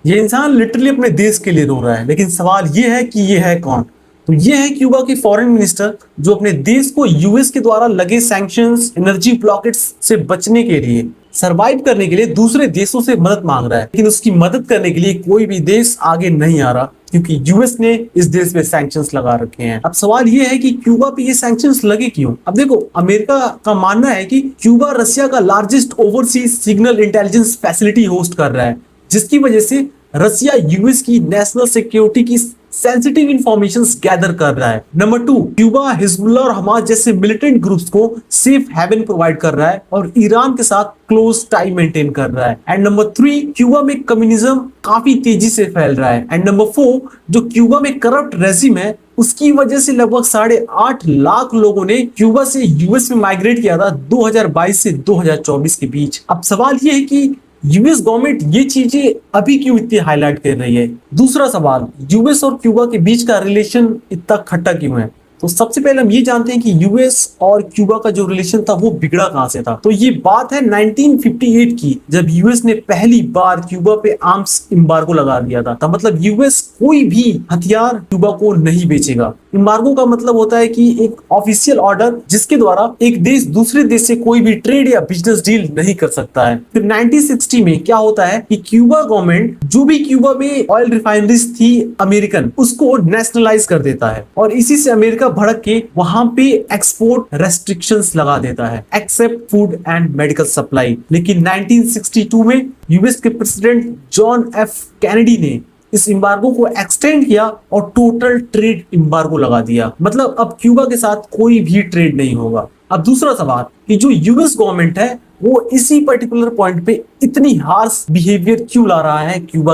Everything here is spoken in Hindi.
ये इंसान लिटरली अपने देश के लिए रो रहा है, लेकिन सवाल ये है कि ये है कौन? तो ये है क्यूबा के फॉरेन मिनिस्टर, जो अपने देश को यूएस के द्वारा लगे सैंक्शंस, एनर्जी ब्लॉकेट्स से बचने के लिए, सरवाइव करने के लिए दूसरे देशों से मदद मांग रहा है। लेकिन उसकी मदद करने के लिए कोई भी देश आगे नहीं आ रहा, क्योंकि यूएस ने इस देश पे सैंक्शंस लगा रखे हैं। अब सवाल ये है कि क्यूबा पे ये सैंक्शंस लगे क्यों? अब देखो, अमेरिका का मानना है कि क्यूबा रशिया का largest overseas signal intelligence facility host कर रहा है, जिसकी वजह से रशिया यूएस की नेशनल सिक्योरिटी की सेंसिटिव इंफॉर्मेशन गैदर कर रहा है। नंबर 2, क्यूबा हिजबुल्ला और हमास जैसे मिलिटेंट ग्रुप्स को सेफ हेवन प्रोवाइड कर रहा है और ईरान के साथ क्लोज टाई मेंटेन कर रहा है। एंड नंबर 3, क्यूबा में कम्युनिज्म काफी तेजी से फैल रहा है। एंड नंबर 4, जो क्यूबा में करप्ट रेजिम है, उसकी वजह से लगभग 8.5 लाख लोगों ने क्यूबा से यूएस में माइग्रेट किया था 2022 से 2024 के बीच। अब सवाल यह है कि यूएस गवर्नमेंट ये चीजें अभी क्यों इतनी हाईलाइट कर रही है? दूसरा सवाल, यूएस और क्यूबा के बीच का रिलेशन इतना खट्टा क्यों है? तो सबसे पहले हम ये जानते हैं कि यूएस और क्यूबा का जो रिलेशन था वो बिगड़ा कहां से था। तो ये बात है 1958 की, जब यूएस ने पहली बार क्यूबा पे आर्म्स एम्बार्गो लगा दिया था। तो मतलब यूएस कोई भी हथियार क्यूबा को नहीं बेचेगा। एम्बार्गो का मतलब होता है कि एक ऑफिशियल ऑर्डर जिसके द्वारा एक देश दूसरे देश से कोई भी ट्रेड या बिजनेस डील नहीं कर सकता है। फिर 1960 में क्या होता है कि क्यूबा गवर्नमेंट जो भी क्यूबा में ऑयल रिफाइनरीज थी अमेरिकन, उसको नेशनलाइज कर देता है और इसी से अमेरिका भड़क के वहां पे एक्सपोर्ट रेस्ट्रिक्शंस लगा देता है, except food and medical supply. लेकिन 1962 में यूएस के प्रेसिडेंट जॉन एफ कैनेडी ने इस एम्बार्गो को एक्सटेंड किया और टोटल ट्रेड एम्बार्गो लगा दिया। मतलब अब क्यूबा के साथ कोई भी ट्रेड नहीं होगा। अब दूसरा सवाल कि जो यूएस गवर्नमेंट है वो इसी पर्टिकुलर पॉइंट पे इतनी हार्श बिहेवियर क्यों ला रहा है क्यूबा